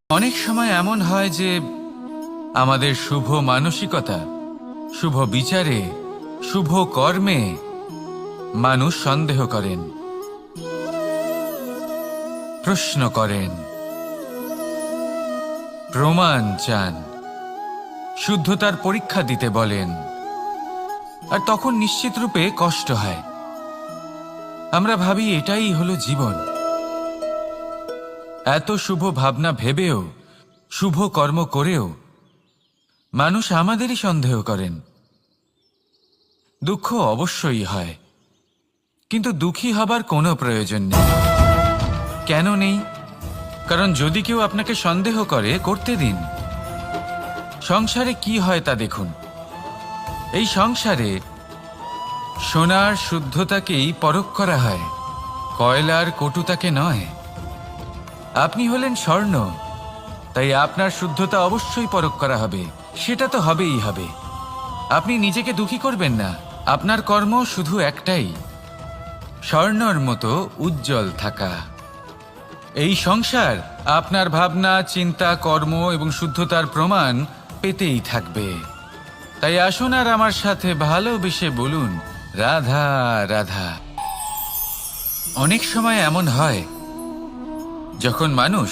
অনেক সময় এমন হয় যে আমাদের শুভ মানসিকতা, শুভ বিচারে, শুভ কর্মে মানুষ সন্দেহ করেন, প্রশ্ন করেন, প্রমাণ চান, শুদ্ধতার পরীক্ষা দিতে বলেন। আর তখন নিশ্চিত রূপে কষ্ট হয়। আমরা ভাবি এটাই হলো জীবন। এত শুভ ভাবনা ভেবেও, শুভ কর্ম করেও মানুষ আমাদেরই সন্দেহ করেন। দুঃখ অবশ্যই হয়, কিন্তু দুঃখী হবার কোনো প্রয়োজন নেই। কেন নেই? কারণ যদি কেউ আপনাকে সন্দেহ করে, করতে দিন। সংসারে কি হয় তা দেখুন। এই সংসারে সোনার শুদ্ধতাকেই পরখ করা হয়, কয়লার কটুতাকে নয়। আপনি হলেন স্বর্ণ, তাই আপনার শুদ্ধতা অবশ্যই পরখ করা হবে। সেটা তো হবেই হবে। আপনি নিজেকে দুঃখী করবেন না। আপনার কর্ম শুধু একটাই, স্বর্ণর মতো উজ্জ্বল থাকা। এই সংসার আপনার ভাবনা, চিন্তা, কর্ম এবং শুদ্ধতার প্রমাণ পেতেই থাকবে। তাই আসুন আর আমার সাথে ভালোবেসে বলুন, রাধা রাধা। অনেক সময় এমন হয় যখন মানুষ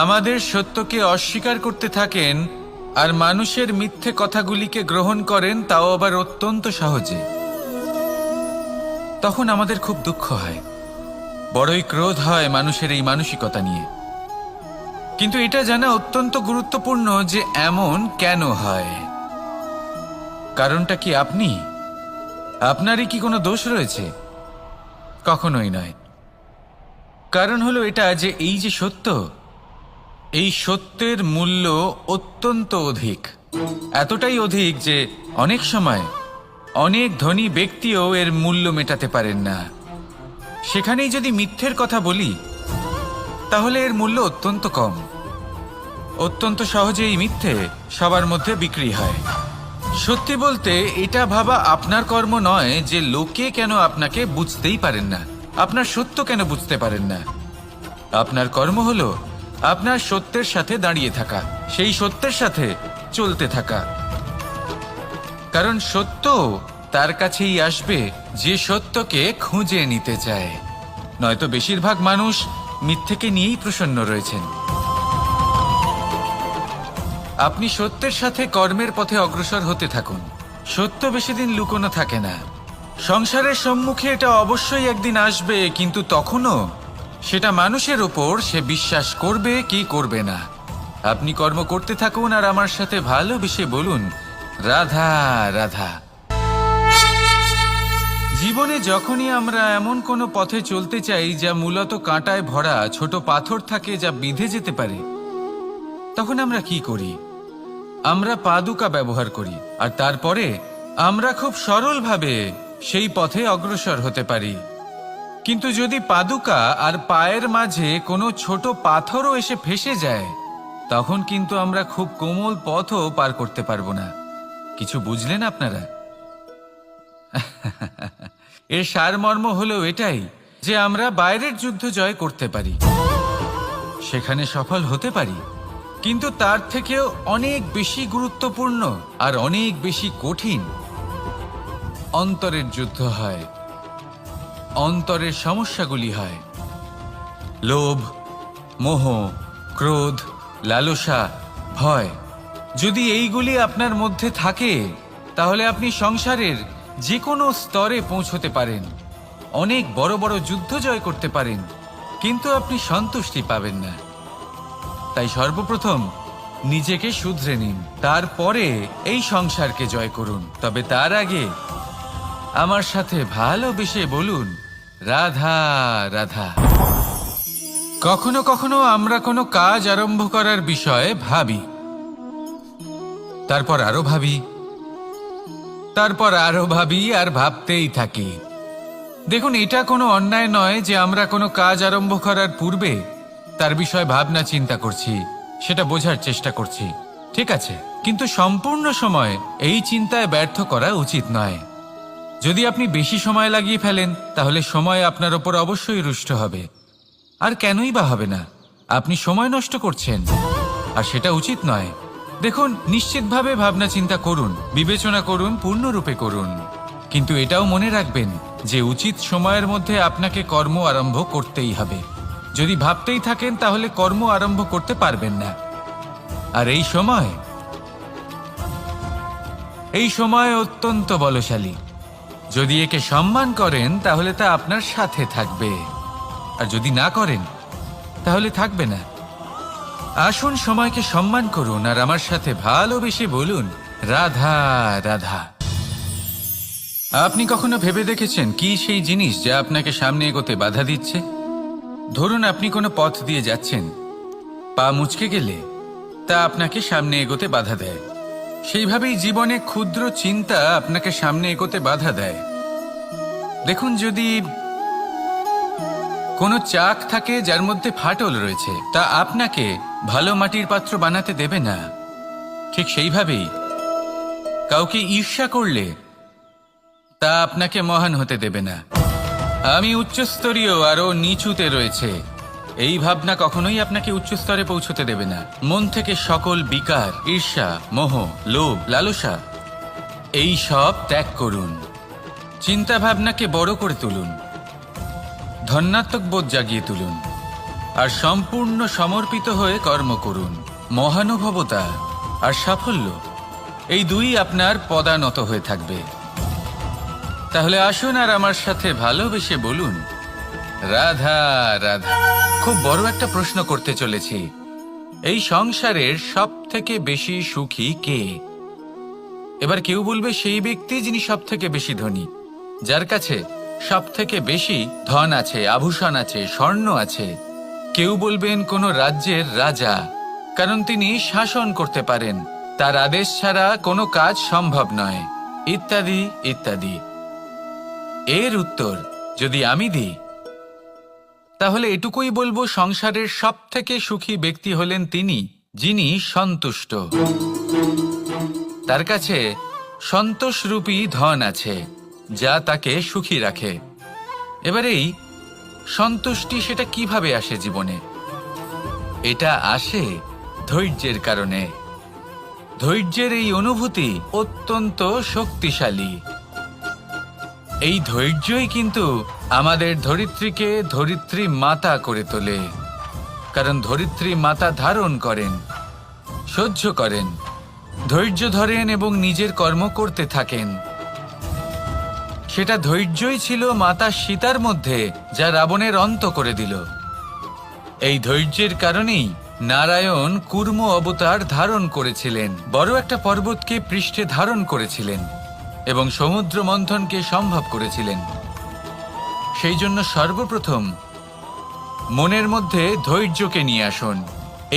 আমাদের সত্যকে অস্বীকার করতে থাকেন আর মানুষের মিথ্যে কথাগুলিকে গ্রহণ করেন, তাও আবার অত্যন্ত সহজে। তখন আমাদের খুব দুঃখ হয়, বড়ই ক্রোধ হয় মানুষের এই মানসিকতা নিয়ে। কিন্তু এটা জানা অত্যন্ত গুরুত্বপূর্ণ যে এমন কেন হয়। কারণটা কি আপনারই কি কোনো দোষ রয়েছে? কখনোই নয়। কারণ হলো এটা যে এই যে সত্য, এই সত্যের মূল্য অত্যন্ত অধিক। এতটাই অধিক যে অনেক সময় অনেক ধনী ব্যক্তিও এর মূল্য মেটাতে পারেন না। সেখানেই যদি মিথ্যের কথা বলি, তাহলে এর মূল্য অত্যন্ত কম। অত্যন্ত সহজে এই মিথ্যে সবার মধ্যে বিক্রি হয়। সত্যি বলতে এটা ভাবা আপনার কর্ম নয় যে লোকে কেন আপনাকে বুঝতেই পারেন না, আপনার সত্য কেন বুঝতে পারেন না। আপনার কর্ম হলো আপনার সত্যের সাথে দাঁড়িয়ে থাকা, সেই সত্যের সাথে চলতে থাকা। কারণ সত্য তার কাছেই আসবে যে সত্যকে খুঁজে নিতে চায়। নয়তো বেশিরভাগ মানুষ মিথ্যেকে নিয়েই প্রসন্ন রয়েছেন। আপনি সত্যের সাথে কর্মের পথে অগ্রসর হতে থাকুন। সত্য বেশি দিন লুকোনো থাকে না। সংসারের সম্মুখে এটা অবশ্যই একদিন আসবে, কিন্তু তখনও সেটা মানুষের ওপর সে বিশ্বাস করবে কি করবে না। আপনি কর্ম করতে থাকুন আর আমার সাথে ভালোবেসে বলুন, রাধা রাধা। জীবনে যখনই আমরা এমন কোনো পথে চলতে চাই যা মূলত কাঁটায় ভরা, ছোট পাথর থাকে যা বিঁধে যেতে পারে, তখন আমরা কি করি? আমরা পাদুকা ব্যবহার করি, আর তারপরে আমরা খুব সরলভাবে সেই পথে অগ্রসর হতে পারি। কিন্তু যদি পাদুকা আর পায়ের মাঝে কোনো ছোট পাথরও এসে ফেঁসে যায়, তখন কিন্তু আমরা খুব কোমল পথও পার করতে পারবো না। কিছু বুঝলেন আপনারা? এর সারমর্ম হলো এটাই যে আমরা বাইরের যুদ্ধ জয় করতে পারি, সেখানে সফল হতে পারি, কিন্তু তার থেকেও অনেক বেশি গুরুত্বপূর্ণ আর অনেক বেশি কঠিন অন্তরের যুদ্ধ হয়। অন্তরের সমস্যাগুলি হয় লোভ, মোহ, ক্রোধ, লালসা, ভয়। যদি এইগুলি আপনার মধ্যে থাকে, তাহলে আপনি সংসারের যে কোনো স্তরে পৌঁছতে পারেন, অনেক বড় বড় যুদ্ধ জয় করতে পারেন, কিন্তু আপনি সন্তুষ্টি পাবেন না। তাই সর্বপ্রথম নিজেকে শুধরে নিন, তারপরে এই সংসারকে জয় করুন। তবে তার আগে আমার সাথে ভালোবেসে বলুন, রাধা রাধা। কখনো কখনো আমরা কোনো কাজ আরম্ভ করার বিষয়ে ভাবি, তারপর আরো ভাবি, তারপর আরো ভাবি, আর ভাবতেই থাকি। দেখুন, এটা কোনো অন্যায় নয় যে আমরা কোনো কাজ আরম্ভ করার পূর্বে তার বিষয়ে ভাবনা চিন্তা করছি, সেটা বোঝার চেষ্টা করছি, ঠিক আছে। কিন্তু সম্পূর্ণ সময় এই চিন্তায় ব্যর্থ করা উচিত নয়। যদি আপনি বেশি সময় লাগিয়ে ফেলেন, তাহলে সময় আপনার ওপর অবশ্যই রুষ্ট হবে। আর কেনই বা হবে না? আপনি সময় নষ্ট করছেন। আর সেটা উচিত নয়। দেখুন, নিশ্চিতভাবে ভাবনা চিন্তা করুন, বিবেচনা করুন, পূর্ণরূপে করুন, কিন্তু এটাও মনে রাখবেন যে উচিত সময়ের মধ্যে আপনাকে কর্ম আরম্ভ করতেই হবে। যদি ভাবতেই থাকেন তাহলে কর্ম আরম্ভ করতে পারবেন না। আর এই সময় অত্যন্ত বলশালী। যদি একে সম্মান করেন তাহলে তা আপনার সাথে থাকবে, আর যদি না করেন তাহলে থাকবে না। আসুন সময়কে সম্মান করুন আর আমার সাথে ভালোবেসে বলুন, রাধা রাধা। আপনি কখনো ভেবে দেখেছেন কি সেই জিনিস যা আপনাকে সামনে এগোতে বাধা দিচ্ছে? ধরুন আপনি কোনো পথ দিয়ে যাচ্ছেন, পা মুচকে গেলে তা আপনাকে সামনে এগোতে বাধা দেয়। সেইভাবেই জীবনে ক্ষুদ্র চিন্তা আপনাকে সামনে এগোতে বাধা দেয়। দেখুন, যদি কোনো চাক থাকে যার মধ্যে ফাটল রয়েছে, তা আপনাকে ভালো মাটির পাত্র বানাতে দেবে না। ঠিক সেইভাবেই কাউকে ঈর্ষা করলে তা আপনাকে মহান হতে দেবে না। আমি উচ্চস্তরীয় আরো নিচুতে রয়েছে, এই ভাবনা কখনোই আপনাকে উচ্চ স্তরে পৌঁছতে দেবে না। মন থেকে সকল বিকার, ঈর্ষা, মোহ, লোভ, লালসা এই সব ত্যাগ করুন। চিন্তা ভাবনাকে বড় করে তুলুন, ধন্যাত্মক বোধ জাগিয়ে তুলুন, আর সম্পূর্ণ সমর্পিত হয়ে কর্ম করুন। মহানুভবতা আর সাফল্য এই দুই আপনার পদানত হয়ে থাকবে। তাহলে আসুন আর আমার সাথে ভালোবেসে বলুন, রাধা রাধা। খুব বড় একটা প্রশ্ন করতে চলেছি, এই সংসারের সব থেকে বেশি সুখী কে? এবার কেউ বলবে সেই ব্যক্তি যিনি সব থেকে বেশি ধনী, যার কাছে সব থেকে বেশি ধন আছে, আভূষণ আছে, স্বর্ণ আছে। কেউ বলবেন কোনো রাজ্যের রাজা, কারণ তিনি শাসন করতে পারেন, তার আদেশ ছাড়া কোনো কাজ সম্ভব নয়, ইত্যাদি ইত্যাদি। এর উত্তর যদি আমি দিই তাহলে এটুকুই বলবো, সংসারের সব থেকে সুখী ব্যক্তি হলেন তিনি যিনি সন্তুষ্ট। তার কাছে সন্তোষরূপী ধন আছে যা তাকে সুখী রাখে। এবার এই সন্তুষ্টি সেটা কিভাবে আসে জীবনে? এটা আসে ধৈর্যের কারণে। ধৈর্যের এই অনুভূতি অত্যন্ত শক্তিশালী। এই ধৈর্যই কিন্তু আমাদের ধরিত্রীকে ধরিত্রী মাতা করে তোলে, কারণ ধরিত্রী মাতা ধারণ করেন, সহ্য করেন, ধৈর্য ধরেন এবং নিজের কর্ম করতে থাকেন। সেটা ধৈর্যই ছিল মাতা সীতার মধ্যে, যা রাবণের অন্ত করে দিল। এই ধৈর্যের কারণেই নারায়ণ কুর্ম অবতার ধারণ করেছিলেন, বড় একটা পর্বতকে পৃষ্ঠে ধারণ করেছিলেন এবং সমুদ্র মন্থনকে সম্ভব করেছিলেন। সেই জন্য সর্বপ্রথম মনের মধ্যে ধৈর্যকে নিয়ে আসুন।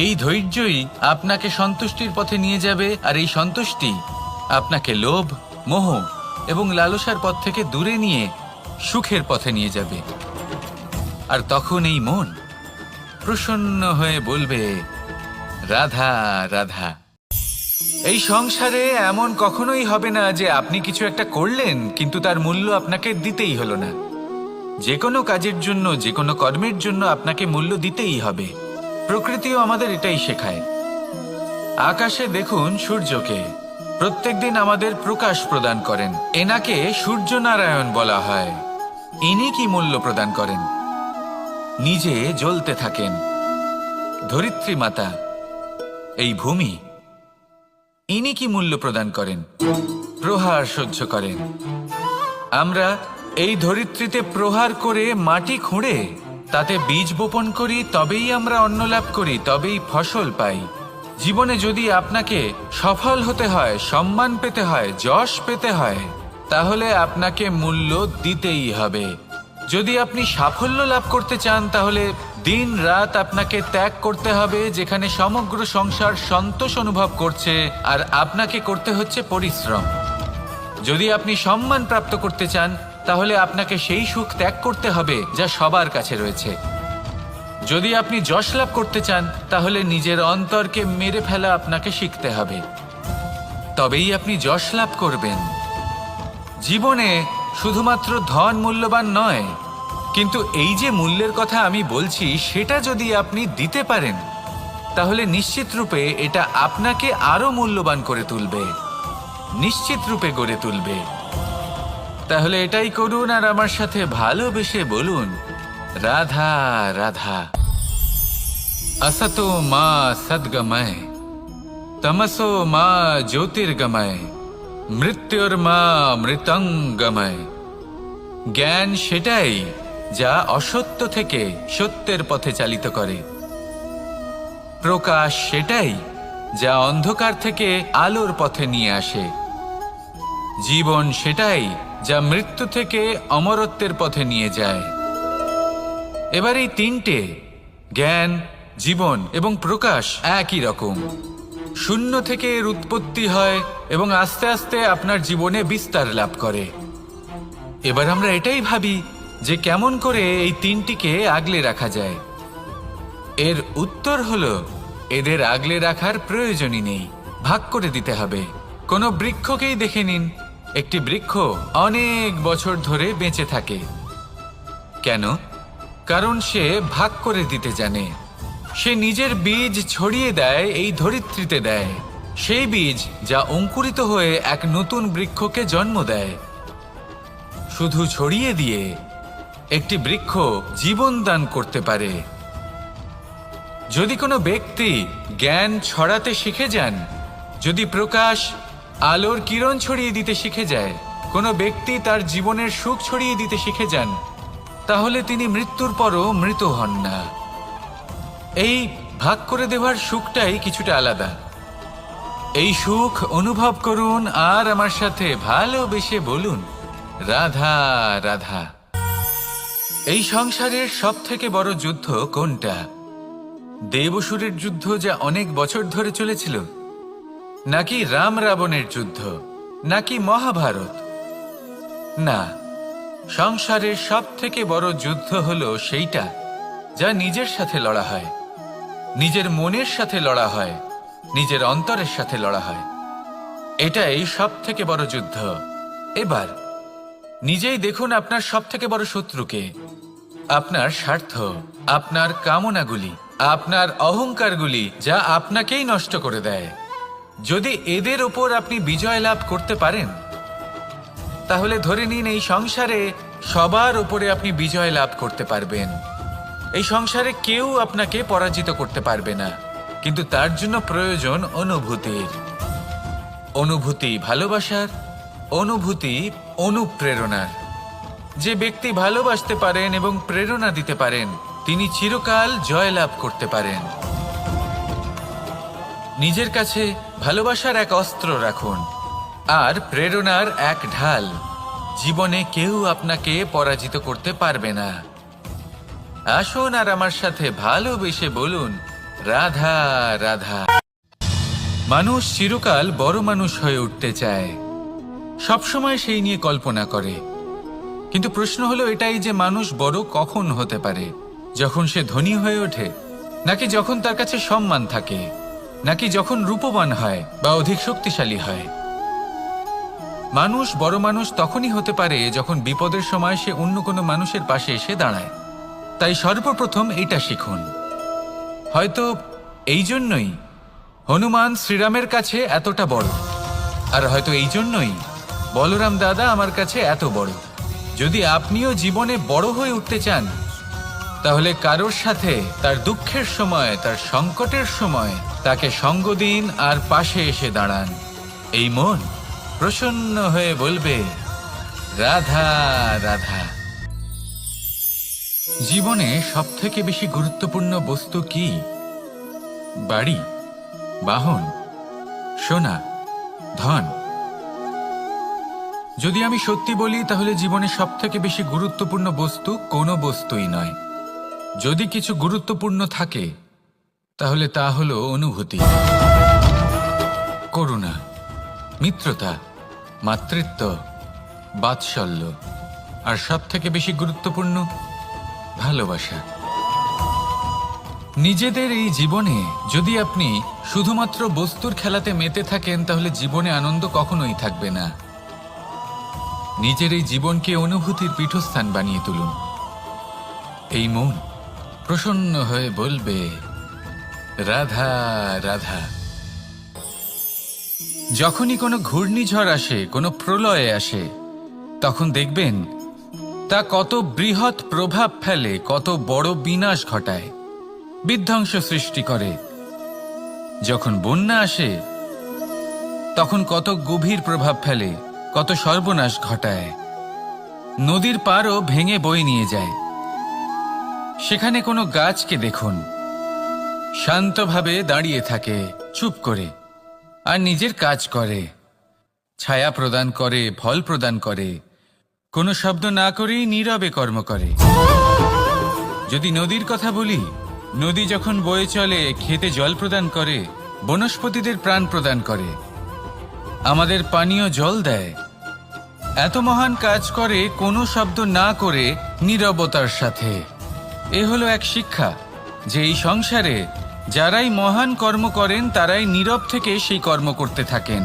এই ধৈর্যই আপনাকে সন্তুষ্টির পথে নিয়ে যাবে, আর এই সন্তুষ্টি আপনাকে লোভ, মোহ এবং লালসার পথ থেকে দূরে নিয়ে সুখের পথে নিয়ে যাবে। আর তখন এই মন প্রসন্ন হয়ে বলবে, রাধা রাধা। এই সংসারে এমন কখনোই হবে না যে আপনি কিছু একটা করলেন কিন্তু তার মূল্য আপনাকে দিতেই হলো না। যে কোনো কাজের জন্য, যে কোনো কর্মের জন্য আপনাকে মূল্য দিতেই হবে। প্রকৃতিও আমাদের এটাই শেখায়। আকাশে দেখুন সূর্যকে, প্রত্যেকদিন আমাদের প্রকাশ প্রদান করেন। এনাকে সূর্যনারায়ণ বলা হয়। ইনি কি মূল্য প্রদান করেন? নিজে জ্বলতে থাকেন। ধরিত্রী মাতা, এই ভূমি, ইনি কি মূল্য প্রদান করেন? প্রহার সহ্য করেন। আমরা এই ধরিত্রীতে প্রহার করে মাটি খুঁড়ে তাতে বীজ বপন করি, তবেই আমরা অন্ন লাভ করি, তবেই ফসল পাই। জীবনে যদি আপনাকে সফল হতে হয়, সম্মান পেতে হয়, যশ পেতে হয়, তাহলে আপনাকে মূল্য দিতেই হবে। যদি আপনি সাফল্য লাভ করতে চান তাহলে দিন রাত আপনাকে ত্যাগ করতে হবে, যেখানে সমগ্র সংসার সন্তোষ অনুভব করছে, আর আপনাকে করতে হচ্ছে পরিশ্রম। যদি আপনি সম্মান প্রাপ্ত করতে চান তাহলে আপনাকে সেই সুখ ত্যাগ করতে হবে যা সবার কাছে রয়েছে। যদি আপনি যশ লাভ করতে চান তাহলে নিজের অন্তরকে মেরে ফেলা আপনাকে শিখতে হবে, তবেই আপনি যশ লাভ করবেন। জীবনে শুধুমাত্র ধন মূল্যবান নয়, কিন্তু এই যে মূল্যের কথা আমি বলছি সেটা যদি আপনি দিতে পারেন তাহলে নিশ্চিত রূপে এটা আপনাকে আরো মূল্যবান করে তুলবে, নিশ্চিত রূপে গড়ে তুলবে। তাহলে এটাই করুন আর আমার সাথে ভালোবেসে বলুন, রাধা রাধা। असतो मा सद्गमय, तमसो मा ज्योतिर्गमय, মৃত্যুর্মা মৃতঙ্গময়। জ্ঞান সেটাই যা অসত্য থেকে সত্যের পথে চালিত করে। প্রকাশ সেটাই যা অন্ধকার থেকে আলোর পথে নিয়ে আসে। জীবন সেটাই যা মৃত্যু থেকে অমরত্বের পথে নিয়ে যায়। এবার এই তিনটে, জ্ঞান, জীবন এবং প্রকাশ, একই রকম। শূন্য থেকে এর উৎপত্তি হয় এবং আস্তে আস্তে আপনার জীবনে বিস্তার লাভ করে। এবার আমরা এটাই ভাবি যে কেমন করে এই তিনটিকে আগলে রাখা যায়। এর উত্তর হলো, এদের আগলে রাখার প্রয়োজনই নেই, ভাগ করে দিতে হবে। কোনো বৃক্ষকেই দেখে নিন, একটি বৃক্ষ অনেক বছর ধরে বেঁচে থাকে। কেন? কারণ সে ভাগ করে দিতে জানে। সে নিজের বীজ ছড়িয়ে দেয়, এই ধরিত্রীতে দেয়, সেই বীজ যা অঙ্কুরিত হয়ে এক নতুন বৃক্ষকে জন্ম দেয়। শুধু ছড়িয়ে দিয়ে একটি বৃক্ষ জীবন দান করতে পারে। যদি কোনো ব্যক্তি জ্ঞান ছড়াতে শিখে যান, যদি প্রকাশ, আলোর কিরণ ছড়িয়ে দিতে শিখে যায়, কোনো ব্যক্তি তার জীবনের সুখ ছড়িয়ে দিতে শিখে যান, তাহলে তিনি মৃত্যুর পরও মৃত হন না। এই ভাগ করে দেওয়ার সুখটাই কিছুটা আলাদা। এই সুখ অনুভব করুন আর আমার সাথে ভালোবেসে বলুন, রাধা রাধা। এই সংসারের সব থেকে বড় যুদ্ধ কোনটা? দেবসুরের যুদ্ধ যা অনেক বছর ধরে চলেছিল, নাকি রাম রাবণের যুদ্ধ, নাকি মহাভারত? না, সংসারের সব থেকে বড় যুদ্ধ হলো সেইটা যা নিজের সাথে লড়া হয়, নিজের মনের সাথে লড়া হয়, নিজের অন্তরের সাথে লড়া হয়। এটাই সব থেকে বড় যুদ্ধ। এবার নিজেই দেখুন আপনার সব থেকে বড় শত্রুকে। আপনার স্বার্থ, আপনার কামনাগুলি, আপনার অহংকারগুলি, যা আপনাকেই নষ্ট করে দেয়। যদি এদের ওপর আপনি বিজয় লাভ করতে পারেন, তাহলে ধরে নিন এই সংসারে সবার উপরে আপনি বিজয় লাভ করতে পারবেন। এই সংসারে কেউ আপনাকে পরাজিত করতে পারবে না। কিন্তু তার জন্য প্রয়োজন অনুভূতির। অনুভূতি ভালোবাসার, অনুভূতি অনুপ্রেরণার। যে ব্যক্তি ভালোবাসতে পারেন এবং প্রেরণা দিতে পারেন, তিনি চিরকাল জয়লাভ করতে পারেন। নিজের কাছে ভালোবাসার এক অস্ত্র রাখুন আর প্রেরণার এক ঢাল। জীবনে কেউ আপনাকে পরাজিত করতে পারবে না। আসুন আর আমার সাথে ভালোবেসে বলুন, রাধা রাধা। মানুষ চিরকাল বড় মানুষ হয়ে উঠতে চায়, সবসময় সেই নিয়ে কল্পনা করে। কিন্তু প্রশ্ন হলো এটাই যে মানুষ বড় কখন হতে পারে? যখন সে ধনী হয়ে ওঠে, নাকি যখন তার কাছে সম্মান থাকে, নাকি যখন রূপবান হয় বা অধিক শক্তিশালী হয়? মানুষ বড় মানুষ তখনই হতে পারে যখন বিপদের সময় সে অন্য কোনো মানুষের পাশে এসে দাঁড়ায়। তাই সর্বপ্রথম এটা শিখুন। হয়তো এই জন্যই হনুমান শ্রীরামের কাছে এতটা বড়, আর হয়তো এই জন্যই বলরাম দাদা আমার কাছে এত বড়। যদি আপনিও জীবনে বড় হয়ে উঠতে চান, তাহলে কারোর সাথে তার দুঃখের সময়, তার সংকটের সময় তাকে সঙ্গ দিন আর পাশে এসে দাঁড়ান। এই মন প্রসন্ন হয়ে বলবে, রাধা রাধা। জীবনে সবথেকে বেশি গুরুত্বপূর্ণ বস্তু কি? বাড়ি, বাহন, সোনা, ধন। যদি আমি সত্যি বলি, তাহলে জীবনে সবথেকে বেশি গুরুত্বপূর্ণ বস্তু কোনো বস্তুই নয়। যদি কিছু গুরুত্বপূর্ণ থাকে, তাহলে তা হলো অনুভূতি, করুণা, মিত্রতা, মাতৃত্ব, বাৎসল্য, আর সবথেকে বেশি গুরুত্বপূর্ণ ভালোবাসা। নিজেদের এই জীবনে যদি আপনি শুধুমাত্র বস্তুর খেলাতে মেতে থাকেন, তাহলে জীবনে আনন্দ কখনোই থাকবে না। নিজের এই জীবনকে অনুভূতির পীঠস্থান বানিয়ে তুলুন। এই মন প্রসন্ন হয়ে বলবে, রাধা রাধা। যখনই কোনো ঘূর্ণিঝড় আসে, কোনো প্রলয়ে আসে, তখন দেখবেন তা কত বৃহৎ প্রভাব ফেলে, কত বড় বিনাশ ঘটায়, বিধ্বংস সৃষ্টি করে। যখন বন্যা আসে তখন কত গভীর প্রভাব ফেলে, কত সর্বনাশ ঘটায়। নদীর পাড়ও ভেঙে বয়ে নিয়ে যায়। সেখানে কোনো গাছকে দেখুন, শান্তভাবে দাঁড়িয়ে থাকে চুপ করে, আর নিজের কাজ করে, ছায়া প্রদান করে, ফল প্রদান করে, কোনো শব্দ না করেই নীরবে কর্ম করে। যদি নদীর কথা বলি, নদী যখন বয়ে চলে খেতে জল প্রদান করে, বনস্পতিদের প্রাণ প্রদান করে, আমাদের পানীয় জল দেয়। এত মহান কাজ করে কোনো শব্দ না করে, নীরবতার সাথে। এ হলো এক শিক্ষা যে এই সংসারে যারাই মহান কর্ম করেন তারাই নীরব থেকে সেই কর্ম করতে থাকেন,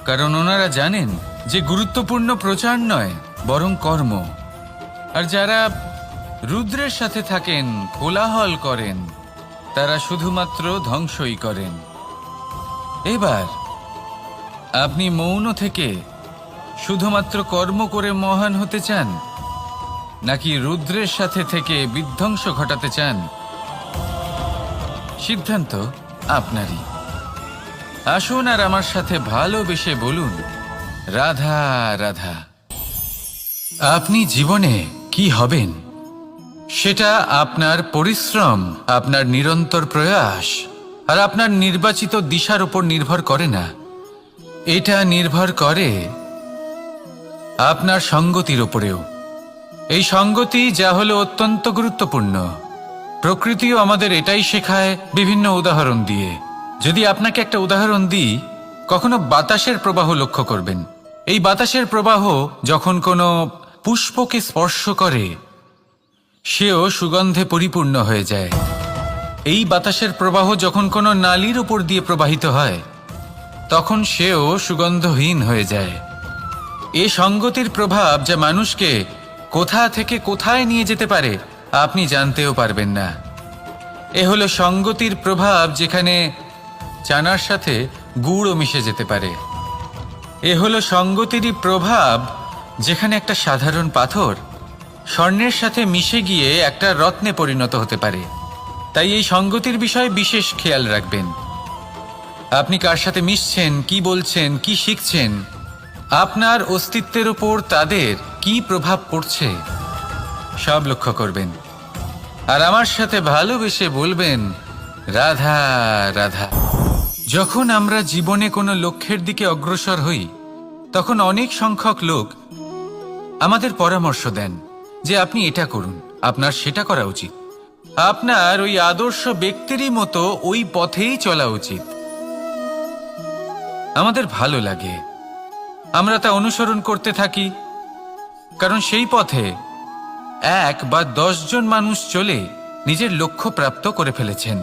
কারণ ওনারা জানেন যে গুরুত্বপূর্ণ প্রচার নয় বরং কর্ম। আর যারা রুদ্রের সাথে থাকেন, কোলাহল করেন, তারা শুধুমাত্র ধ্বংসই করেন। এবার আপনি মৌন থেকে শুধুমাত্র কর্ম করে মহান হতে চান, নাকি রুদ্রের সাথে থেকে বিধ্বংস ঘটাতে চান? সিদ্ধান্ত আপনারই। আসুন আর আমার সাথে ভালোবেসে বলুন, রাধা রাধা। আপনি জীবনে কি হবেন সেটা আপনার পরিশ্রম, আপনার নিরন্তর প্রয়াস আর আপনার নির্বাচিত দিশার উপর নির্ভর করে না। এটা নির্ভর করে আপনার সঙ্গতির উপরেও। এই সঙ্গতি যা হলো অত্যন্ত গুরুত্বপূর্ণ। প্রকৃতিও আমাদের এটাই শেখায় বিভিন্ন উদাহরণ দিয়ে। যদি আপনাকে একটা উদাহরণ দিই, কখনো বাতাসের প্রবাহ লক্ষ্য করবেন। এই বাতাসের প্রবাহ যখন কোনো পুষ্পকে স্পর্শ করে, সেও সুগন্ধে পরিপূর্ণ হয়ে যায়। এই বাতাসের প্রবাহ যখন কোনো নালীর উপর দিয়ে প্রবাহিত হয়, তখন সেও সুগন্ধহীন হয়ে যায়। এ সঙ্গতির প্রভাব যা মানুষকে কোথা থেকে কোথায় নিয়ে যেতে পারে আপনি জানতেও পারবেন না। এ হলো সঙ্গতির প্রভাব, যেখানে চানার সাথে গুড়ও মিশে যেতে পারে। এ হলো সঙ্গতিরই প্রভাব, যেখানে একটা সাধারণ পাথর স্বর্ণের সাথে মিশে গিয়ে একটা রত্নে পরিণত হতে পারে। তাই এই সঙ্গতির বিষয়ে বিশেষ খেয়াল রাখবেন। আপনি কার সাথে মিশছেন, কি বলছেন, কি শিখছেন, আপনার অস্তিত্বের উপর তাদের কি প্রভাব পড়ছে সব লক্ষ্য করবেন। আর আমার সাথে ভালোবেসে বলবেন, রাধা রাধা। যখন আমরা জীবনে কোনো লক্ষ্যের দিকে অগ্রসর হই, তখন অনেক সংখ্যক লোক আমাদের পরামর্শ দেন যে আপনি এটা করুন, আপনার সেটা করা উচিত, আপনার ওই আদর্শ ব্যক্তিরই মতো ওই পথেই চলা উচিত। আমাদের ভালো লাগে, আমরা তা অনুসরণ করতে থাকি, কারণ সেই পথে 1 বা 10 জন মানুষ চলে নিজের লক্ষ্য প্রাপ্ত করে ফেলেছেন।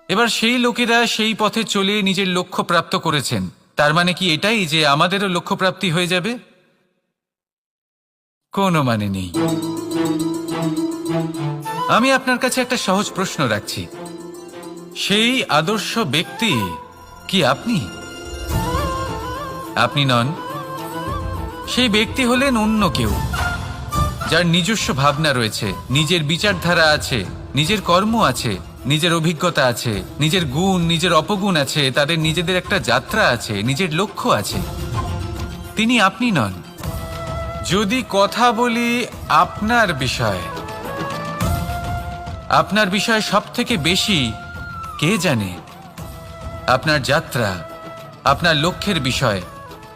এবার সেই লোকেরা সেই পথে চলে নিজের লক্ষ্য প্রাপ্ত করেছেন, তার মানে কি এটাই যে আমাদেরও লক্ষ্য প্রাপ্তি হয়ে যাবে? কোনো মানে নেই। আমি আপনার কাছে একটা সহজ প্রশ্ন রাখছি, সেই আদর্শ ব্যক্তি কি আপনি? আপনি নন। সেই ব্যক্তি হলেন অন্য কেউ, যার নিজস্ব ভাবনা রয়েছে, নিজের বিচারধারা আছে, নিজের কর্ম আছে, নিজের অভিজ্ঞতা আছে, নিজের গুণ, নিজের অপগুণ আছে, তাদের নিজেদের একটা যাত্রা আছে, নিজের লক্ষ্য আছে। তিনি আপনি নন। যদি কথা বলি আপনার বিষয়ে, আপনার বিষয়ে সব থেকে বেশি কে জানে? আপনার যাত্রা, আপনার লক্ষ্যের বিষয়,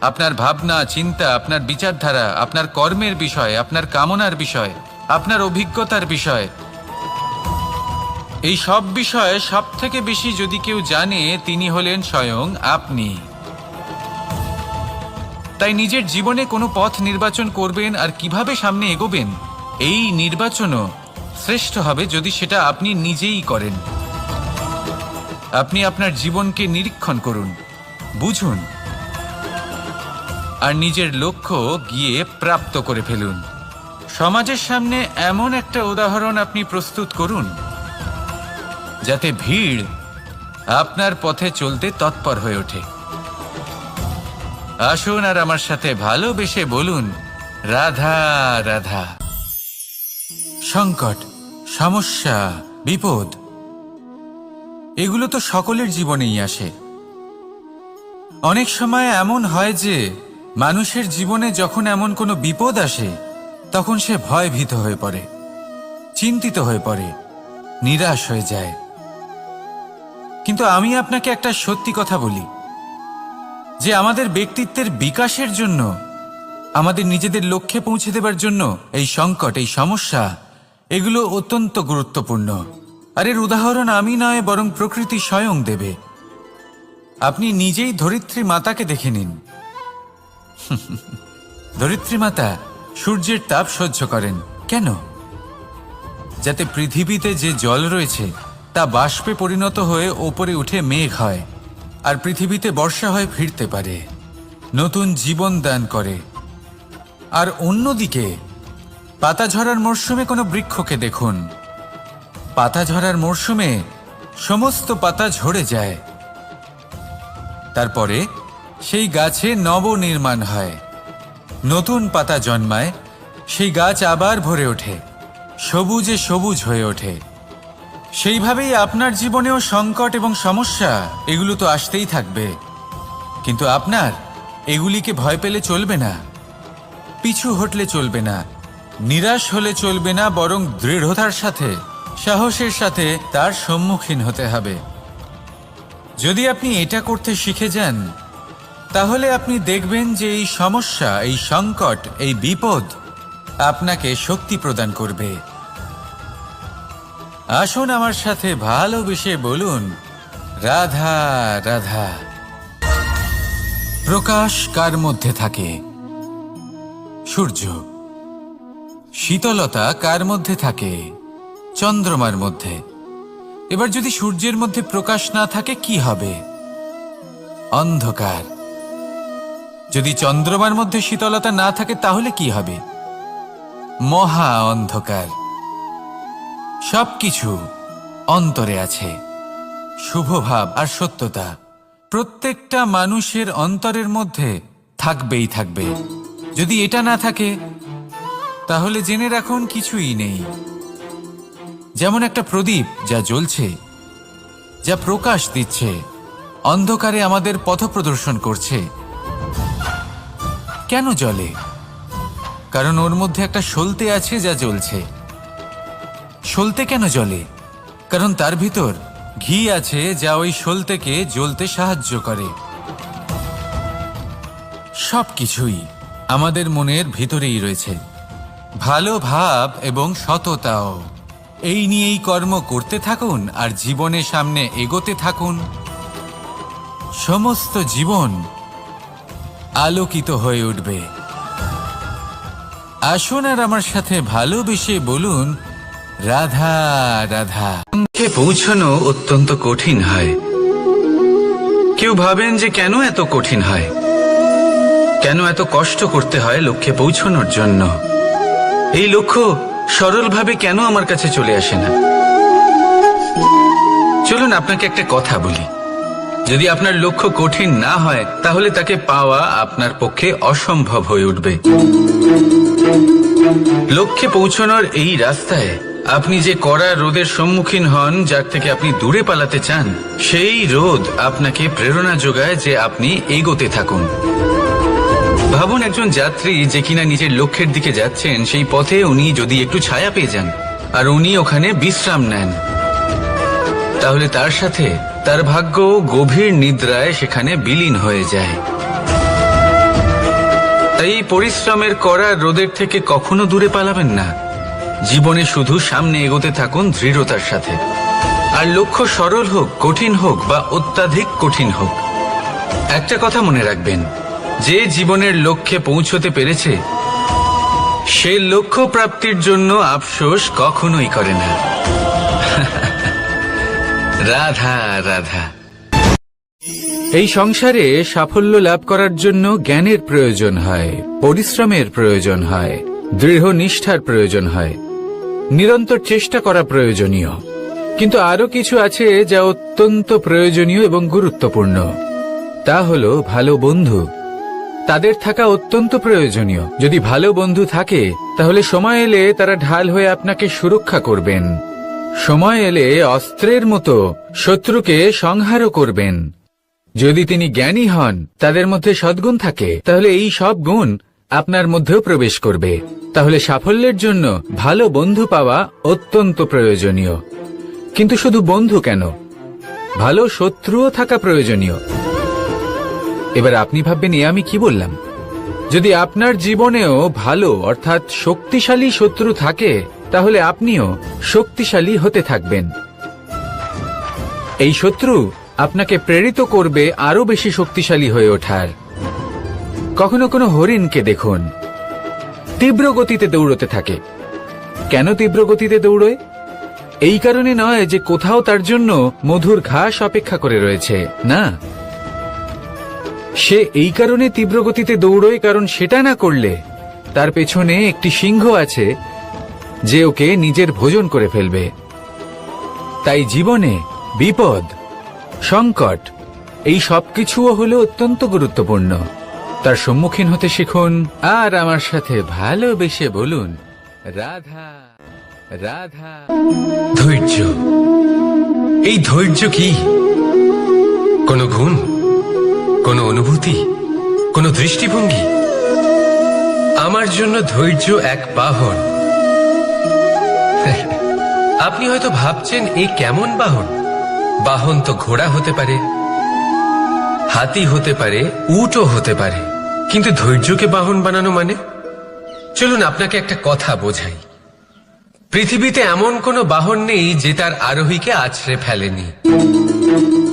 আপনার ভাবনা চিন্তা, আপনার বিচারধারা, আপনার কর্মের বিষয়, আপনার কামনার বিষয়, আপনার অভিজ্ঞতার বিষয়, এই সব বিষয়ে সব থেকে বেশি যদি কেউ জানে, তিনি হলেন স্বয়ং আপনি। তাই নিজের জীবনে কোনো পথ নির্বাচন করবেন আর কিভাবে সামনে এগোবেন, এই নির্বাচনও শ্রেষ্ঠ হবে যদি সেটা আপনি নিজেই করেন। আপনি আপনার জীবনকে নিরীক্ষণ করুন, বুঝুন, আর নিজের লক্ষ্য গিয়ে প্রাপ্ত করে ফেলুন। সমাজের সামনে এমন একটা উদাহরণ আপনি প্রস্তুত করুন যাতে ভিড় আপনার পথে চলতে তৎপর হয়ে ওঠে। আসুন আর আমার সাথে ভালোবেসে বলুন, রাধা রাধা। সংকট, সমস্যা, বিপদ এগুলো তো সকলের জীবনেই আসে। অনেক সময় এমন হয় যে মানুষের জীবনে যখন এমন কোনো বিপদ আসে তখন সে ভয়ভীত হয়ে পড়ে, চিন্তিত হয়ে পড়ে, নিরাশ হয়ে যায়। কিন্তু আমি আপনাকে একটা সত্যি কথা বলি যে আমাদের ব্যক্তিত্বের বিকাশের জন্য, আমাদের নিজেদের লক্ষ্যে পৌঁছে দেবার জন্য এই সংকট, এই সমস্যা এগুলো অত্যন্ত গুরুত্বপূর্ণ। আর এর উদাহরণ আমি নয়, বরং প্রকৃতি স্বয়ং দেবে। আপনি নিজেই ধরিত্রী মাতাকে দেখে নিন। ধরিত্রী মাতা সূর্যের তাপ সহ্য করেন কেন? যাতে পৃথিবীতে যে জল রয়েছে তা বাষ্পে পরিণত হয়ে ওপরে উঠে মেঘ হয়, আর পৃথিবীতে বর্ষা হয়ে ফিরতে পারে, নতুন জীবন দান করে। আর অন্যদিকে পাতা ঝরার মরশুমে কোনো বৃক্ষকে দেখুন, পাতা ঝরার মরশুমে সমস্ত পাতা ঝরে যায়, তারপরে সেই গাছে নবনির্মাণ হয়, নতুন পাতা জন্মায়, সেই গাছ আবার ভরে ওঠে, সবুজে সবুজ হয়ে ওঠে। সেইভাবেই আপনার জীবনেও সংকট এবং সমস্যা এগুলো তো আসতেই থাকবে, কিন্তু আপনার এগুলিকে ভয় পেলে চলবে না, পিছু হটলে চলবে না, নিরাশ হলে চলবে না, বরং দৃঢ়তার সাথে, সাহসের সাথে তার সম্মুখীন হতে হবে। যদি আপনি এটা করতে শিখে যান তাহলে আপনি দেখবেন যে এই সমস্যা, এই সংকট, এই বিপদ আপনাকে শক্তি প্রদান করবে। আসুন আমার সাথে ভালোবেসে বলুন, রাধা রাধা। প্রকাশ কার মধ্যে থাকে? সূর্য। শীতলতা কার মধ্যে থাকে? চন্দ্রমার মধ্যে। এবার যদি সূর্যের মধ্যে প্রকাশ না থাকে কি হবে? অন্ধকার। যদি চন্দ্রমার মধ্যে শীতলতা না থাকে তাহলে কি হবে? মহা অন্ধকার। সবকিছু অন্তরে আছে, শুভভাব আর সত্যতা প্রত্যেকটা মানুষের অন্তরের মধ্যে থাকবেই থাকবে। যদি এটা না থাকে তাহলে জেনে রাখুন কিছুই নেই। যেমন একটা প্রদীপ যা জ্বলছে, যা প্রকাশ দিচ্ছে, অন্ধকারে আমাদের পথ প্রদর্শন করছে। কেন জ্বলে? কারণ ওর মধ্যে একটা সলতে আছে যা জ্বলছে। সলতে কেন জ্বলে? কারণ তার ভিতর ঘি আছে যা ওই সলতেকে জ্বলতে সাহায্য করে। সবকিছুই আমাদের মনের ভিতরেই রয়েছে, ভালো ভাব এবং সততাও। এই নিয়েই কর্ম করতে থাকুন আর জীবনে সামনে এগোতে থাকুন। সমস্ত জীবন আলোকিত হয়ে উঠবে। আসুন আর আমার সাথে ভালোবেসে বলুন, রাধা রাধা। লক্ষ্যে পৌঁছানো অত্যন্ত কঠিন হয়। কেউ ভাবেন যে কেন এত কঠিন হয়, কেন এত কষ্ট করতে হয় লক্ষ্যে পৌঁছানোর জন্য। এই লক্ষ্য সরলভাবে কেন আমার কাছে চলে আসে না? চলুন আপনাকে একটা কথা বলি, যদি আপনার লক্ষ্য কঠিন না হয় তাহলে তাকে পাওয়া আপনার পক্ষে অসম্ভব হয়ে উঠবে। লক্ষ্যে পৌঁছানোর এই রাস্তায় আপনি যে কড়া রোদের সম্মুখীন হন, যার থেকে আপনি দূরে পালাতে চান, সেই রোদ আপনাকে প্রেরণা যোগায় যে আপনি এগোতে থাকুন। ভাবুন একজন যাত্রী যে কিনা নিজের লক্ষ্যের দিকে যাচ্ছেন, সেই পথে উনি যদি একটু ছায়া পেয়ে যান আর উনি ওখানে বিশ্রাম নেন, তাহলে তার সাথে তার ভাগ্য গভীর নিদ্রায় সেখানে বিলীন হয়ে যায়। তাই পরিশ্রমের কড়া রোদের থেকে কখনো দূরে পালাবেন না। জীবনে শুধু সামনে এগোতে থাকুন দৃঢ়তার সাথে। আর লক্ষ্য সরল হোক, কঠিন হোক বা অত্যাধিক কঠিন হোক, একটা কথা মনে রাখবেন, যে জীবনের লক্ষ্যে পৌঁছতে পেরেছে সে লক্ষ্য প্রাপ্তির জন্য আফসোস কখনোই করে না। রাধা রাধা। এই সংসারে সাফল্য লাভ করার জন্য জ্ঞানের প্রয়োজন হয়, পরিশ্রমের প্রয়োজন হয়, দৃঢ় নিষ্ঠার প্রয়োজন হয়, নিরন্তর চেষ্টা করা প্রয়োজনীয়। কিন্তু আরো কিছু আছে যা অত্যন্ত প্রয়োজনীয় এবং গুরুত্বপূর্ণ। তা হলো ভালো বন্ধু। তাদের থাকা অত্যন্ত প্রয়োজনীয়। যদি ভালো বন্ধু থাকে তাহলে সময় এলে তারা ঢাল হয়ে আপনাকে সুরক্ষা করবেন। সময় এলে অস্ত্রের মতো শত্রুকে সংহারও করবেন। যদি তিনি জ্ঞানী হন, তাদের মধ্যে সদ্গুণ থাকে, তাহলে এই সব গুণ আপনার মধ্যেও প্রবেশ করবে। তাহলে সাফল্যের জন্য ভালো বন্ধু পাওয়া অত্যন্ত প্রয়োজনীয়। কিন্তু শুধু বন্ধু কেন, ভালো শত্রুও থাকা প্রয়োজনীয়। এবার আপনি ভাববেন, আমি কি বললাম? যদি আপনার জীবনেও ভালো অর্থাৎ শক্তিশালী শত্রু থাকে, তাহলে আপনিও শক্তিশালী হতে থাকবেন। এই শত্রু আপনাকে প্রেরিত করবে আরো বেশি শক্তিশালী হয়ে ওঠার। কখনো কোনো হরিণকে দেখুন, তীব্র গতিতে দৌড়তে থাকে। কেন তীব্র গতিতে দৌড়য়? এই কারণে নয় যে কোথাও তার জন্য মধুর ঘাস অপেক্ষা করে রয়েছে, না। সে এই কারণে তীব্র গতিতে দৌড়য় কারণ সেটা না করলে তার পেছনে একটি সিংহ আছে যে ওকে নিজের ভোজন করে ফেলবে। তাই জীবনে বিপদ, সংকট, এই সবকিছুও হলো অত্যন্ত গুরুত্বপূর্ণ। তার সম্মুখীন হতে শিখুন আর আমার সাথে ভালোবেসে বলুন, রাধা রাধা। ধৈর্য। এই ধৈর্য কি কোনো গুণ, কোনো অনুভূতি, কোনো দৃষ্টিভঙ্গি? আমার জন্য ধৈর্য এক বাহন। আপনি হয়তো ভাবছেন, এই কেমন বাহন? বাহন তো ঘোড়া হতে পারে, হাতি হতে পারে, উটও হতে পারে, কিন্তু ধৈর্যকে বাহন বানানো মানে? চলুন আপনাকে একটা কথা বোঝাই। পৃথিবীতে এমন কোনো বাহন নেই যে তার আরোহীকে আছড়ে ফেলেনি।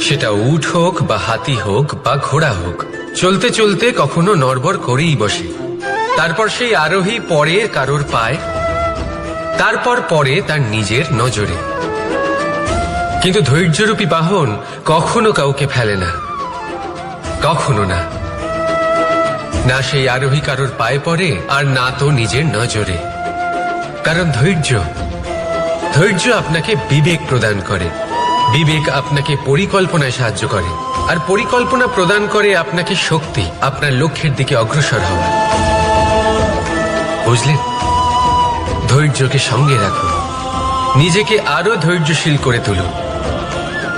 সেটা উট হোক বা হাতি হোক বা ঘোড়া হোক, চলতে চলতে কখনো নড়বড় করেই বসে। তারপর সেই আরোহী পরে কারোর পায়, তারপর পরে তার নিজের নজরে। কিন্তু ধৈর্যরূপী বাহন কখনো কাউকে ফেলে না, কখনো না। না সেই আরোহী কারোর পায়ে পড়ে, আর না তো নিজের নজরে। কারণ ধৈর্য আপনাকে বিবেক প্রদান করে, বিবেক আপনাকে পরিকল্পনায় সাহায্য করে, আর পরিকল্পনা প্রদান করে আপনাকে শক্তি, আপনার লক্ষ্যের দিকে অগ্রসর হওয়া। বুঝলেন? ধৈর্যকে সঙ্গে রাখুন, নিজেকে আরো ধৈর্যশীল করে তুলুন।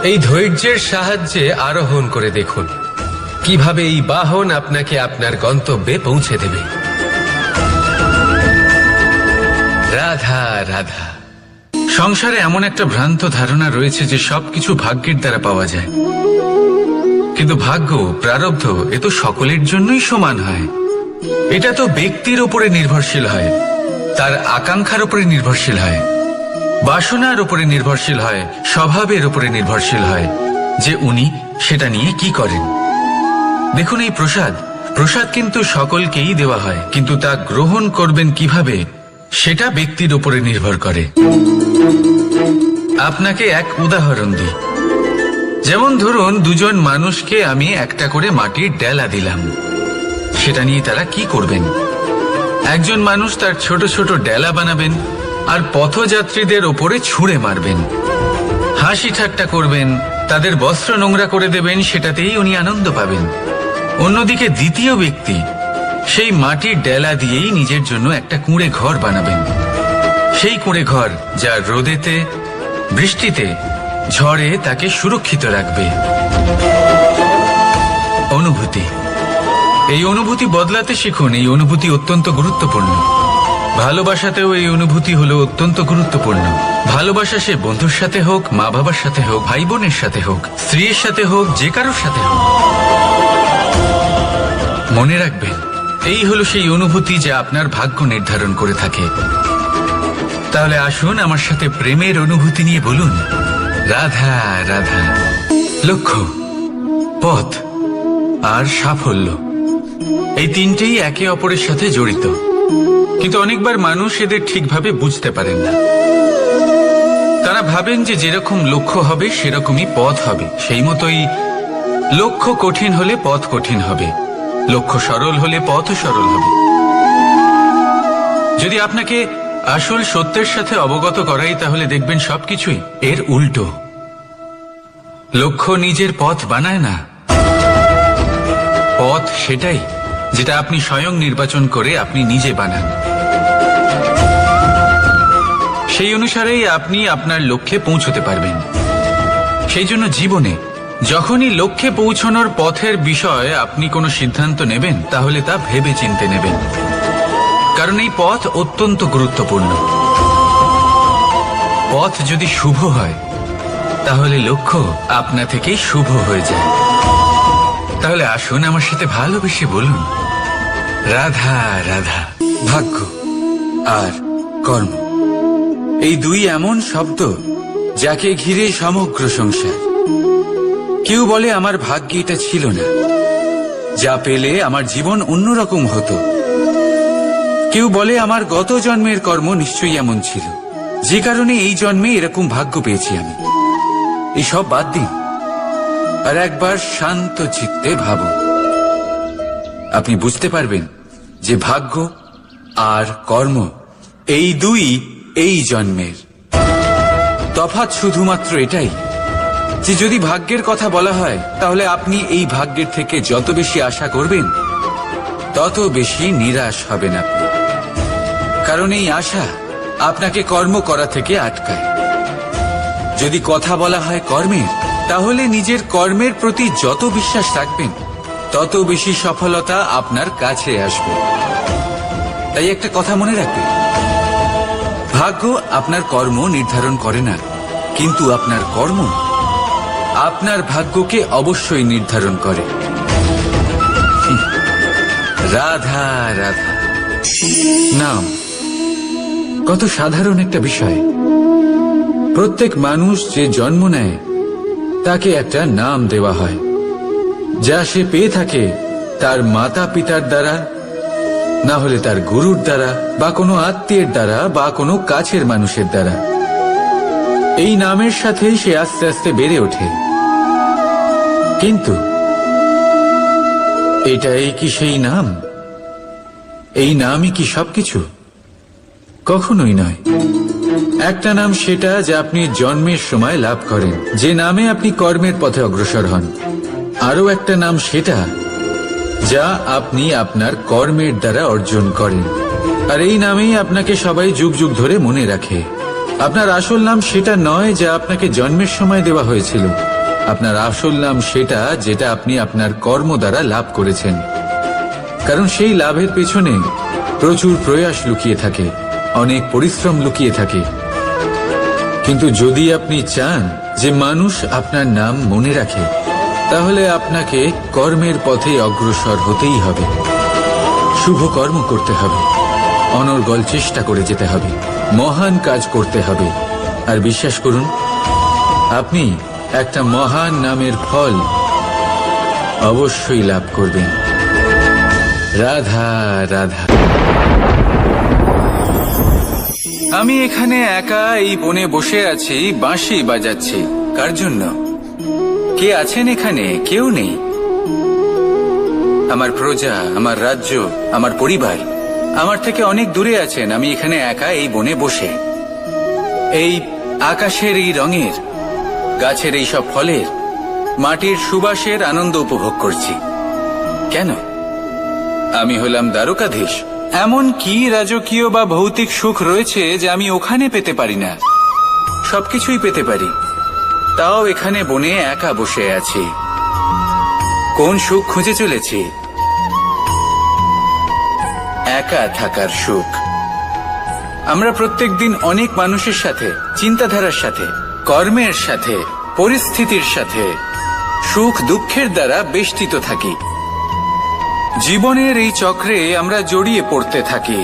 এই ধৈর্যের সাহায্যে আরোহণ করে দেখুন কিভাবে এই বাহন আপনাকে আপনার গন্তব্যে পৌঁছে দেবে। রাধা রাধা। সংসারে এমন একটা ভ্রান্ত ধারণা রয়েছে যে সবকিছু ভাগ্যের দ্বারা পাওয়া যায়, কিন্তু ভাগ্য, প্রারব্ধ এ তো সকলের জন্যই সমান হয়। এটা তো ব্যক্তির উপরে নির্ভরশীল হয়, তার আকাঙ্ক্ষার উপরে নির্ভরশীল হয়, বাসনার উপরে নির্ভরশীল হয়, স্বভাবের উপরে নির্ভরশীল হয় যে উনি সেটা নিয়ে কি করেন। দেখুন, এই প্রসাদ কিন্তু সকলকেই দেওয়া হয়, কিন্তু তা গ্রহণ করবেন কিভাবে সেটা ব্যক্তির উপরে নির্ভর করে। আপনাকে এক উদাহরণ দিই। যেমন ধরুন, দুজন মানুষকে আমি একটা করে মাটির ডেলা দিলাম, সেটা নিয়ে তারা কি করবেন? একজন মানুষ তার ছোট ছোট ডেলা বানাবেন আর পথযাত্রীদের ওপরে ছুঁড়ে মারবেন, হাসি ঠাট্টা করবেন, তাদের বস্ত্র নোংরা করে দেবেন, সেটাতেই উনি আনন্দ পাবেন। অন্যদিকে দ্বিতীয় ব্যক্তি সেই মাটির ডেলা দিয়েই নিজের জন্য একটা কুঁড়ে ঘর বানাবেন। সেই কুঁড়ে ঘর যা রোদেতে, বৃষ্টিতে, ঝড়ে তাকে সুরক্ষিত রাখবে। অনুভূতি, এই অনুভূতি বদলাতে শিখুন। এই অনুভূতি অত্যন্ত গুরুত্বপূর্ণ। ভালোবাসাতেও এই অনুভূতি হলো অত্যন্ত গুরুত্বপূর্ণ। ভালোবাসা সে বন্ধুর সাথে হোক, মা বাবার সাথে হোক, ভাই বোনের সাথে হোক, স্ত্রীর সাথে হোক, যে কারোর সাথে হোক। মনে রাখবেন, এই হলো সেই অনুভূতি যা আপনার ভাগ্য নির্ধারণ করে থাকে। তাহলে আসুন আমার সাথে প্রেমের অনুভূতি নিয়ে বলুন, রাধা রাধা। লক্ষ্য, পথ আর সাফল্য, এই তিনটেই একে অপরের সাথে জড়িত, কিন্তু অনেকবার মানুষ এদের ঠিকভাবে বুঝতে পারেন না। তারা ভাবেন যে যেরকম লক্ষ্য হবে সেরকমই পথ হবে, সেই মতোই লক্ষ্য কঠিন হলে পথ কঠিন হবে, লক্ষ্য সরল হলে পথও সরল হবে। যদি আপনাকে আসল সত্যের সাথে অবগত করাই তাহলে দেখবেন সবকিছুই এর উল্টো। লক্ষ্য নিজের পথ বানায় না, পথ সেটাই যেটা আপনি স্বয়ং নির্বাচন করে আপনি নিজে বানান। সেই অনুসারেই আপনি আপনার লক্ষ্যে পৌঁছতে পারবেন। সেই জন্য জীবনে যখনই লক্ষ্যে পৌঁছানোর পথের বিষয়ে আপনি কোনো সিদ্ধান্ত নেবেন তাহলে তা ভেবে চিন্তে নেবেন, কারণ এই পথ অত্যন্ত গুরুত্বপূর্ণ। পথ যদি শুভ হয় তাহলে লক্ষ্য আপনা থেকেই শুভ হয়ে যায়। তাহলে আসুন আমার সাথে ভালোবেসে বলুন, রাধা রাধা। ভাগ্য আর কর্ম এই দুই এমন শব্দ যাকে ঘিরে সমগ্র সংসার। কেউ বলে আমার ভাগ্যে এটা ছিল না, যা পেলে আমার জীবন অন্যরকম হতো। কেউ বলে আমার গত জন্মের কর্ম নিশ্চয়ই এমন ছিল, যে কারণে এই জন্মে এরকম ভাগ্য পেয়েছি আমি। এসব বাদ দিন আর একবার শান্ত চিত্তে ভাবুন। আপনি বুঝতে পারবেন যে ভাগ্য আর কর্ম এই দুই এই জন্মের। তফাৎ শুধুমাত্র এটাই যে যদি ভাগ্যের কথা বলা হয় তাহলে আপনি এই ভাগ্যের থেকে যত বেশি আশা করবেন তত বেশি নিরাশ হবেন আপনি, কারণ এই আশা আপনাকে কর্ম করা থেকে আটকায়। যদি কথা বলা হয় কর্মের, তাহলে নিজের কর্মের প্রতি যত বিশ্বাস রাখবেন তত বেশি সফলতা আপনার কাছে আসবে। তাই একটা কথা মনে রাখবেন, ভাগ্য আপনার কর্ম নির্ধারণ করে না, কিন্তু আপনার কর্ম আপনার ভাগ্যকে অবশ্যই নির্ধারণ করে। রাধা রাধা নাম কত সাধারণ একটা বিষয়। প্রত্যেক মানুষ যে জন্ম নেয় তাকে একটা নাম দেওয়া হয়, যা সে পেয়ে থাকে তার মাতা পিতার দ্বারা, না হলে তার গুরুর দ্বারা, বা কোনো আত্মীয়ের দ্বারা, বা কোনো কাছের মানুষের দ্বারা। এই নামের সাথেই সে আস্তে আস্তে বেড়ে ওঠে। কিন্তু এটাই কি সেই নাম? এই নামই কি সবকিছু? কখনোই নয়। একটা নাম সেটা যা আপনি জন্মের সময় লাভ করেন, যে নামে আপনি কর্মের পথে অগ্রসর হন। আরও একটা নাম সেটা যা আপনি আপনার কর্মের দ্বারা অর্জন করেন, আর এই নামেই আপনাকে সবাই যুগ যুগ ধরে মনে রাখে। আপনার আসল নাম সেটা নয় যা আপনাকে জন্মের সময় দেওয়া হয়েছিল। আপনার আসল নাম সেটা যেটা আপনি আপনার কর্ম দ্বারা লাভ করেছেন, কারণ সেই লাভের পেছনে প্রচুর প্রয়াস লুকিয়ে থাকে, অনেক পরিশ্রম লুকিয়ে থাকে। কিন্তু যদি আপনি চান যে মানুষ আপনার নাম মনে রাখে, তাহলে আপনাকে কর্মের পথে অগ্রসর হতেই হবে। শুভ কর্ম করতে হবে, অনর্গল চেষ্টা করে যেতে হবে, মহান কাজ করতে হবে। আর বিশ্বাস করুন, আপনি একটা মহান নামের ফল অবশ্যই লাভ করবেন। রাধা রাধা। আমি এখানে একা এই বনে বসে আছি, বাঁশি বাজাচ্ছি। কার জন্য? কে আছেন এখানে? কেউ নেই। আমার প্রজা, আমার রাজ্য, আমার পরিবার আমার থেকে অনেক দূরে আছেন। আমি এখানে একা এই বনে বসে এই আকাশের এই রঙের, গাছের এই সব ফলের, মাটির সুবাসের আনন্দ উপভোগ করছি। কেন? আমি হলাম দ্বারকাধীশ। এমন কি রাজকীয় বা ভৌতিক সুখ রয়েছে যে আমি ওখানে পেতে পারি না? সবকিছুই পেতে পারি, তাও এখানে বনে একা বসে আছি। কোন সুখ খুঁজে চলেছি? একা থাকার সুখ। আমরা প্রত্যেকদিন অনেক মানুষের সাথে, চিন্তাধারার সাথে, কর্মের সাথে, পরিস্থিতির সাথে, সুখ দুঃখের দ্বারা বেষ্টিত থাকি। জীবনের এই চক্রে আমরা জড়িয়ে পড়তে থাকি।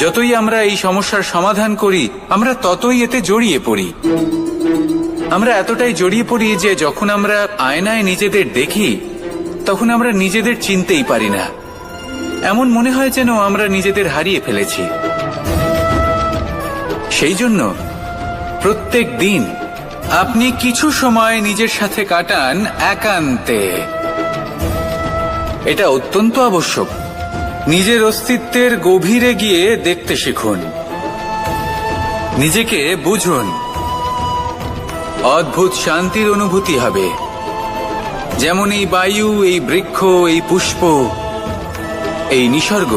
যতই আমরা এই সমস্যার সমাধান করি, আমরা ততই এতে জড়িয়ে পড়ি। আমরা এতটাই জড়িয়ে পড়ি যে যখন আমরা আয়নায় নিজেদের দেখি, তখন আমরা নিজেদের চিনতেই পারি না। এমন মনে হয় যেন আমরা নিজেদের হারিয়ে ফেলেছি। সেই জন্য প্রত্যেক দিন আপনি কিছু সময় নিজের সাথে কাটান একান্তে। এটা অত্যন্ত আবশ্যক, নিজের অস্তিত্বের গভীরে গিয়ে দেখতে শিখুন, নিজেকে বুঝুন। অদ্ভুত শান্তির অনুভূতি হবে। যেমন এই বায়ু, এই বৃক্ষ, এই পুষ্প, এই নিসর্গ,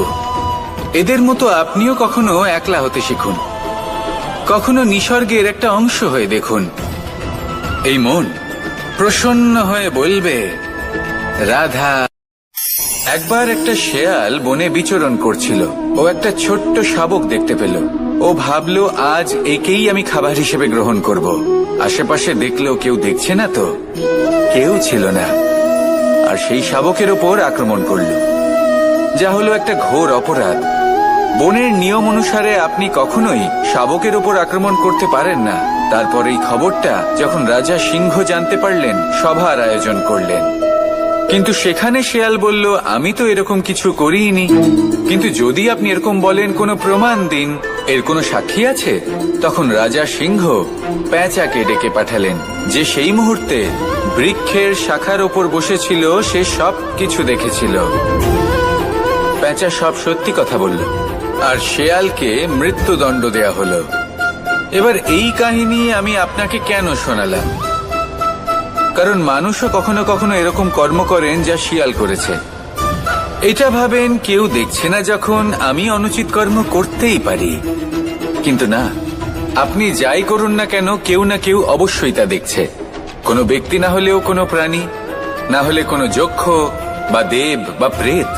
এদের মতো আপনিও কখনো একলা হতে শিখুন। কখনো নিসর্গের একটা অংশ হয়ে দেখুন। এই মন প্রসন্ন হয়ে বলবে, রাধা। একবার একটা শেয়াল বনে বিচরণ করছিল। ও একটা ছোট্ট শাবক দেখতে পেল। ও ভাবলো, আজ একেই আমি খাবার হিসেবে গ্রহণ করব। আশেপাশে দেখলো কেউ দেখছে না তো, কেউ ছিল না। আর সেই শাবকের ওপর আক্রমণ করল, যা হলো একটা ঘোর অপরাধ। বনের নিয়ম অনুসারে আপনি কখনোই শাবকের ওপর আক্রমণ করতে পারেন না। তারপর এই খবরটা যখন রাজা সিংহ জানতে পারলেন, সভার আয়োজন করলেন। কিন্তু সেখানে শেয়াল বলল, আমি তো এরকম কিছু করিনি। কিন্তু যদি আপনি এরকম বলেন, কোনো প্রমাণ দিন, এর কোনো সাক্ষী আছে? তখন রাজা সিংহ পেঁচাকে ডেকে পাঠালেন, যে সেই মুহূর্তে বৃক্ষের শাখার ওপর বসেছিল। সে সব কিছু দেখেছিল। পেঁচা সব সত্যি কথা বলল, আর শেয়ালকে মৃত্যুদণ্ড দেয়া হলো। এবার এই কাহিনী আমি আপনাকে কেন শোনালাম? কারণ মানুষও কখনো কখনো এরকম কর্ম করেন যা শিয়াল করেছে। এটা ভাবেন কেউ দেখছে না, যখন আমি অনুচিত কর্ম করতেই পারি। কিন্তু না, আপনি যাই করুন না কেন, কেউ না কেউ অবশ্যই তা দেখছে। কোনো ব্যক্তি না হলেও কোনো প্রাণী, না হলে কোনো যক্ষ বা দেব বা প্রেত।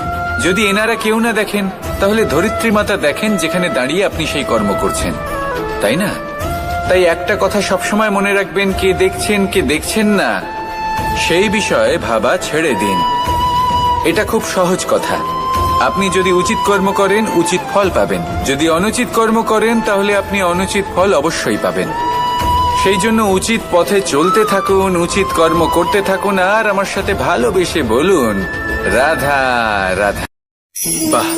যদি এনারা কেউ না দেখেন, তাহলে ধরিত্রী মাতা দেখেন, যেখানে দাঁড়িয়ে আপনি সেই কর্ম করছেন, তাই না? তাই একটা কথা সবসময় মনে রাখবেন, কে দেখছেন কে দেখছেন না সেই বিষয়ে ভাবা ছেড়ে দিন। এটা খুব সহজ কথা। আপনি যদি উচিত কর্ম করেন, উচিত ফল পাবেন। যদি অনুচিত কর্ম করেন, তাহলে আপনি অনুচিত ফল অবশ্যই পাবেন। সেই জন্য উচিত পথে চলতে থাকুন, উচিত কর্ম করতে থাকুন, আর আমার সাথে ভালোবেসে বলুন, রাধা রাধা। বাহ,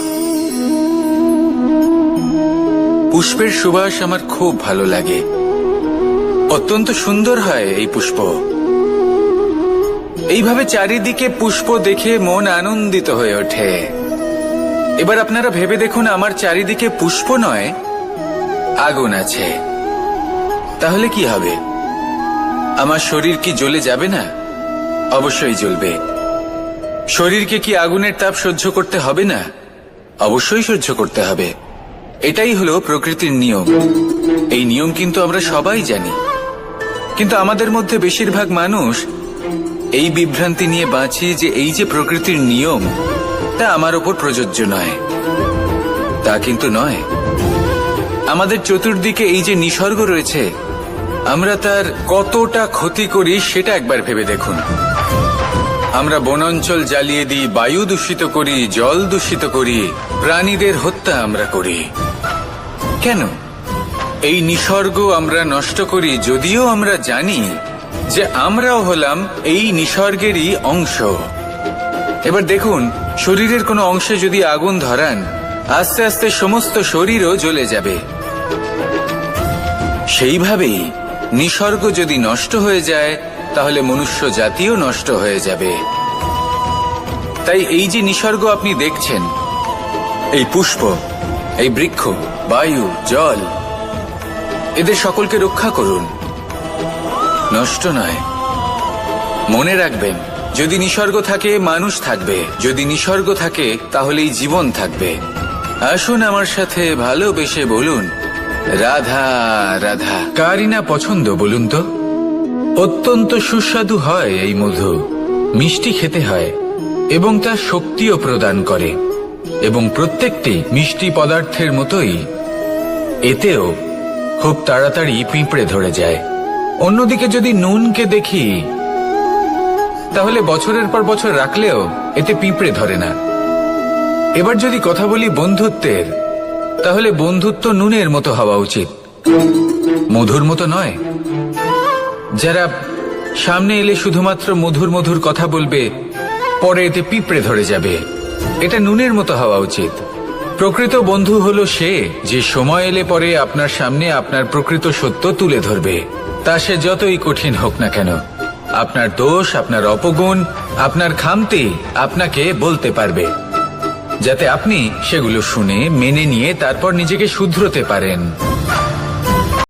পুষ্পের সুবাস আমার খুব ভালো লাগে। অত্যন্ত সুন্দর হয় এই পুষ্প। এইভাবে চারিদিকে পুষ্প দেখে মন আনন্দিত হয়ে ওঠে। এবার আপনারা ভেবে দেখুন, আমার চারিদিকে পুষ্প নয়, আগুন আছে। তাহলে কি হবে? আমার শরীর কি জ্বলে যাবে না? অবশ্যই জ্বলবে। শরীরকে কি আগুনের তাপ সহ্য করতে হবে না? অবশ্যই সহ্য করতে হবে। এটাই হলো প্রকৃতির নিয়ম। এই নিয়ম কিন্তু আমরা সবাই জানি, কিন্তু আমাদের মধ্যে বেশিরভাগ মানুষ এই বিভ্রান্তি নিয়ে বাঁচি যে এই যে প্রকৃতির নিয়ম, তা আমার ওপর প্রযোজ্য নয়। তা কিন্তু নয়। আমাদের চতুর্দিকে এই যে নিসর্গ রয়েছে, আমরা তার কতটা ক্ষতি করি সেটা একবার ভেবে দেখুন। আমরা বনাঞ্চল জ্বালিয়ে দিই, বায়ু দূষিত করি, জল দূষিত করি, প্রাণীদের হত্যা আমরা করি। কেন? এই নিসর্গ আমরা নষ্ট করি, যদিও আমরা জানি যে আমরাও হলাম এই নিসর্গেরই অংশ। এবার দেখুন, শরীরের কোনো অংশে যদি আগুন ধরান, আস্তে আস্তে সমস্ত শরীরও জ্বলে যাবে। সেইভাবেই নিসর্গ যদি নষ্ট হয়ে যায়, তাহলে মনুষ্য জাতিও নষ্ট হয়ে যাবে। তাই এই যে নিসর্গ আপনি দেখছেন, এই পুষ্প, এই বৃক্ষ, বায়ু, জল, এদের সকলকে রক্ষা করুন, নষ্ট নয়। মনে রাখবেন, যদি নিসর্গ থাকে, মানুষ থাকবে। যদি নিসর্গ থাকে, তাহলেই জীবন থাকবে। আসুন আমার সাথে ভালোবেসে বলুন, রাধা রাধা। কারই না পছন্দ বলুন তো? অত্যন্ত সুস্বাদু হয় এই মধু, মিষ্টি খেতে হয় এবং তা শক্তিও প্রদান করে। এবং প্রত্যেকটি মিষ্টি পদার্থের মতোই এতেও খুব তাড়াতাড়ি পিঁপড়ে ধরে যায়। অন্যদিকে যদি নুনকে দেখি, তাহলে বছরের পর বছর রাখলেও এতে পিঁপড়ে ধরে না। এবার যদি কথা বলি বন্ধুত্বের, তাহলে বন্ধুত্ব নুনের মতো হওয়া উচিত, মধুর মতো নয়। যারা সামনে এলে শুধুমাত্র মধুর মধুর কথা বলবে, পরে এতে পিঁপড়ে ধরে যাবে, এটা নুনের মতো হওয়া উচিত। প্রকৃত বন্ধু হলো সে, যে সময় এলে পরে আপনার সামনে আপনার প্রকৃত সত্য তুলে ধরবে, তা সে যতই কঠিন হোক না কেন। আপনার দোষ, আপনার অপগুণ, আপনার খামতি আপনাকে বলতে পারবে। যাতে আপনি সেগুলো শুনে মেনে নিয়ে তারপর নিজেকে শুধরোতে পারেন।